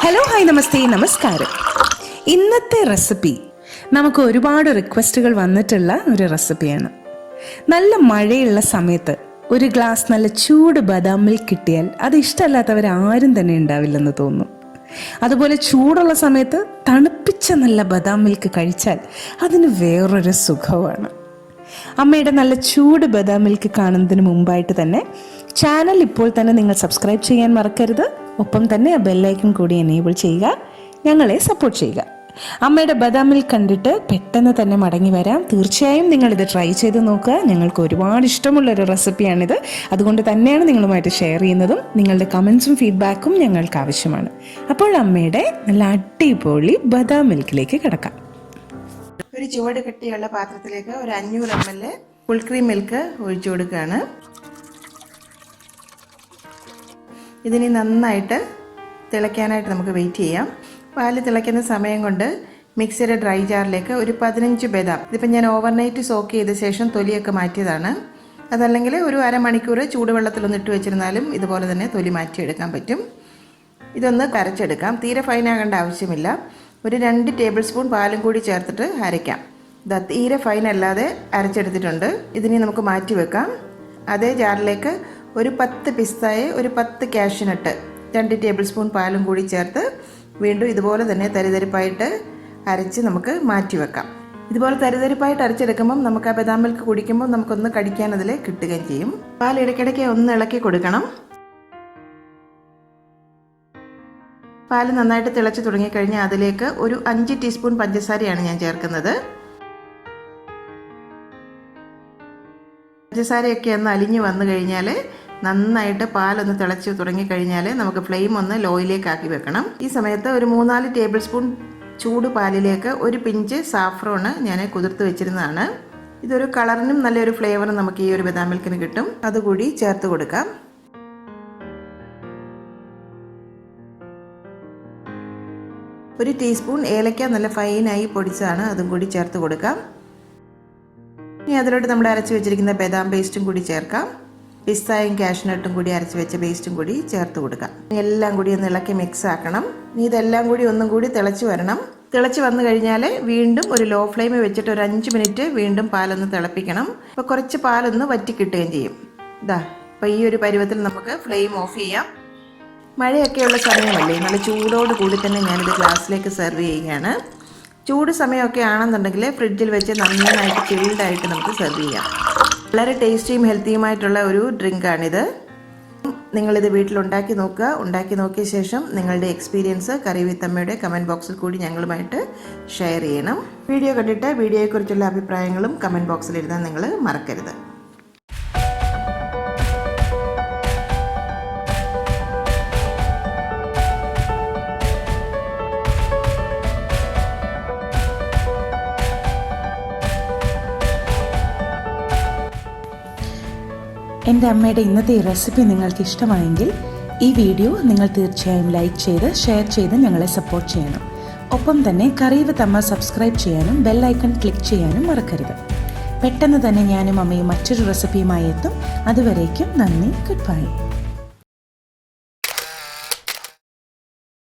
Hello hi നമസ്തേ നമസ്കാരം. ഇന്നത്തെ recipe നമുക്ക് ഒരുപാട് റിക്വസ്റ്റുകൾ വന്നിട്ടുള്ള ഒരു റെസിപ്പിയാണ്. നല്ല മഴയുള്ള സമയത്ത് ഒരു ഗ്ലാസ് നല്ല ചൂട് ബദാം മിൽക്ക് കിട്ടിയാൽ അത് ഇഷ്ടമല്ലാത്തവർ ആരും തന്നെ ഉണ്ടാവില്ലെന്ന് തോന്നുന്നു. അതുപോലെ ചൂടുള്ള സമയത്ത് തണുപ്പിച്ച നല്ല ബദാം മിൽക്ക് കഴിച്ചാൽ അതിന് വേറൊരു സുഖമാണ്. അമ്മയുടെ നല്ല ചൂട് ബദാം മിൽക്ക് കാണുന്നതിന് മുമ്പായിട്ട് തന്നെ ചാനൽ ഇപ്പോൾ തന്നെ നിങ്ങൾ സബ്സ്ക്രൈബ് ചെയ്യാൻ മറക്കരുത്. ഒപ്പം തന്നെ ആ ബെല്ലൈക്കൺ കൂടി എനേബിൾ ചെയ്യുക, ഞങ്ങളെ സപ്പോർട്ട് ചെയ്യുക. അമ്മയുടെ ബദാം മിൽക്ക് കണ്ടിട്ട് പെട്ടെന്ന് തന്നെ മടങ്ങി വരാം. തീർച്ചയായും നിങ്ങളിത് ട്രൈ ചെയ്ത് നോക്കുക. ഞങ്ങൾക്ക് ഒരുപാട് ഇഷ്ടമുള്ളൊരു റെസിപ്പിയാണിത്. അതുകൊണ്ട് തന്നെയാണ് നിങ്ങളുമായിട്ട് ഷെയർ ചെയ്യുന്നതും. നിങ്ങളുടെ കമൻസും ഫീഡ്ബാക്കും ഞങ്ങൾക്ക് ആവശ്യമാണ്. അപ്പോൾ അമ്മയുടെ നല്ല അടിപൊളി ബദാം മിൽക്കിലേക്ക് കിടക്കാം. ഒരു ചുവട് കെട്ടിയുള്ള പാത്രത്തിലേക്ക് ഒരു 500 ml ഫുൾ ക്രീം മിൽക്ക് ഒഴിച്ചു കൊടുക്കുകയാണ്. ഇതിനി നന്നായിട്ട് തിളയ്ക്കാനായിട്ട് നമുക്ക് വെയിറ്റ് ചെയ്യാം. പാല് തിളയ്ക്കുന്ന സമയം കൊണ്ട് മിക്സിയുടെ ഡ്രൈ ജാറിലേക്ക് ഒരു 15 ബദാം, ഇതിപ്പോൾ ഞാൻ ഓവർനൈറ്റ് സോക്ക് ചെയ്ത ശേഷം തൊലിയൊക്കെ മാറ്റിയതാണ്. അതല്ലെങ്കിൽ ഒരു അരമണിക്കൂർ ചൂടുവെള്ളത്തിലൊന്ന് ഇട്ട് വെച്ചിരുന്നാലും ഇതുപോലെ തന്നെ തൊലി മാറ്റിയെടുക്കാൻ പറ്റും. ഇതൊന്ന് കരച്ചെടുക്കാം. തീരെ ഫൈനാകേണ്ട ആവശ്യമില്ല. ഒരു 2 ടേബിൾ സ്പൂൺ പാലും കൂടി ചേർത്തിട്ട് അരയ്ക്കാം. ഇത് തീരെ ഫൈൻ അല്ലാതെ അരച്ചെടുത്തിട്ടുണ്ട്. ഇതിനി നമുക്ക് മാറ്റി വെക്കാം. അതേ ജാറിലേക്ക് ഒരു 10 പിസ്തായെ, ഒരു 10 കാഷ്യൂനട്ട്, 2 ടേബിൾ സ്പൂൺ പാലും കൂടി ചേർത്ത് വീണ്ടും ഇതുപോലെ തന്നെ തരിതരിപ്പായിട്ട് അരച്ച് നമുക്ക് മാറ്റി വെക്കാം. ഇതുപോലെ തരിതരിപ്പായിട്ട് അരച്ചെടുക്കുമ്പം നമുക്ക് ആ ബദാം മിൽക്ക് കുടിക്കുമ്പോൾ നമുക്കൊന്ന് കടിക്കാൻ അതിൽ കിട്ടുകയും ചെയ്യും. പാൽ ഇടയ്ക്കിടയ്ക്ക് ഒന്ന് ഇളക്കി കൊടുക്കണം. പാൽ നന്നായിട്ട് തിളച്ച് തുടങ്ങിക്കഴിഞ്ഞാൽ അതിലേക്ക് ഒരു 5 ടീസ്പൂൺ പഞ്ചസാരയാണ് ഞാൻ ചേർക്കുന്നത്. പഞ്ചസാരയൊക്കെ ഒന്ന് അലിഞ്ഞ് വന്നു കഴിഞ്ഞാൽ, നന്നായിട്ട് പാലൊന്ന് തിളച്ച് തുടങ്ങിക്കഴിഞ്ഞാൽ നമുക്ക് ഫ്ലെയിം ഒന്ന് ലോയിലേക്ക് ആക്കി വെക്കണം. ഈ സമയത്ത് ഒരു 3-4 ടേബിൾ സ്പൂൺ ചൂട് പാലിലേക്ക് ഒരു പിഞ്ച് സാഫ്രോണ് ഞാൻ കുതിർത്ത് വെച്ചിരുന്നതാണ്. ഇതൊരു കളറിനും നല്ലൊരു ഫ്ലേവറും നമുക്ക് ഈ ഒരു ബദാം മിൽക്കിന് കിട്ടും. അതുകൂടി ചേർത്ത് കൊടുക്കാം. ഒരു ടീസ്പൂൺ ഏലക്ക നല്ല ഫൈനായി പൊടിച്ചതാണ്, അതും കൂടി ചേർത്ത് കൊടുക്കാം. ഇനി അതിലോട്ട് നമ്മൾ അരച്ച് വെച്ചിരിക്കുന്ന ബദാം പേസ്റ്റും കൂടി ചേർക്കാം. പിസ്തായും കാഷ്യൂനട്ടും കൂടി അരച്ച് വെച്ച പേസ്റ്റും കൂടി ചേർത്ത് കൊടുക്കാം. എല്ലാം കൂടി ഒന്ന് ഇളക്കി മിക്സ് ആക്കണം. ഇനി ഇതെല്ലാം കൂടി ഒന്നും കൂടി തിളച്ച് വരണം. തിളച്ച് വന്നു കഴിഞ്ഞാൽ വീണ്ടും ഒരു ലോ ഫ്ലെയിമിൽ വെച്ചിട്ട് ഒരു 5 മിനിറ്റ് വീണ്ടും പാലൊന്ന് തിളപ്പിക്കണം. അപ്പോൾ കുറച്ച് പാലൊന്ന് വറ്റി കിട്ടുകയും ചെയ്യും. അപ്പോൾ ഈ ഒരു പരുവത്തിൽ നമുക്ക് ഫ്ലെയിം ഓഫ് ചെയ്യാം. മഴയൊക്കെയുള്ള സമയമല്ലേ, നല്ല ചൂടോട് കൂടി തന്നെ ഞാനിത് ഗ്ലാസ്സിലേക്ക് സെർവ് ചെയ്യുകയാണ്. ചൂട് സമയമൊക്കെ ആണെന്നുണ്ടെങ്കിൽ ഫ്രിഡ്ജിൽ വെച്ച് നന്നായിട്ട് ചിൽഡായിട്ട് നമുക്ക് സെർവ് ചെയ്യാം. വളരെ ടേസ്റ്റിയും ഹെൽത്തിയുമായിട്ടുള്ള ഒരു ഡ്രിങ്കാണിത്. നിങ്ങളിത് വീട്ടിലുണ്ടാക്കി നോക്കുക. ഉണ്ടാക്കി നോക്കിയ ശേഷം നിങ്ങളുടെ എക്സ്പീരിയൻസ് കറി വിത്ത് അമ്മയുടെ കമൻറ്റ് ബോക്സിൽ കൂടി ഞങ്ങളുമായിട്ട് ഷെയർ ചെയ്യണം. വീഡിയോ കണ്ടിട്ട് വീഡിയോയെക്കുറിച്ചുള്ള അഭിപ്രായങ്ങളും കമൻറ്റ് ബോക്സിൽ എഴുതാൻ നിങ്ങൾ മറക്കരുത്. എൻ്റെ അമ്മയുടെ ഇന്നത്തെ ഈ റെസിപ്പി നിങ്ങൾക്ക് ഇഷ്ടമായെങ്കിൽ ഈ വീഡിയോ നിങ്ങൾ തീർച്ചയായും ലൈക്ക് ചെയ്ത് ഷെയർ ചെയ്ത് ഞങ്ങളെ സപ്പോർട്ട് ചെയ്യണം. ഒപ്പം തന്നെ കറി വിത്ത് അമ്മ സബ്സ്ക്രൈബ് ചെയ്യാനും ബെൽ ഐക്കൺ ക്ലിക്ക് ചെയ്യാനും മറക്കരുത്. പെട്ടെന്ന് തന്നെ ഞാനും അമ്മയും മറ്റൊരു റെസിപ്പിയുമായി എത്തും. അതുവരേക്കും നന്ദി, ഗുഡ് ബൈ.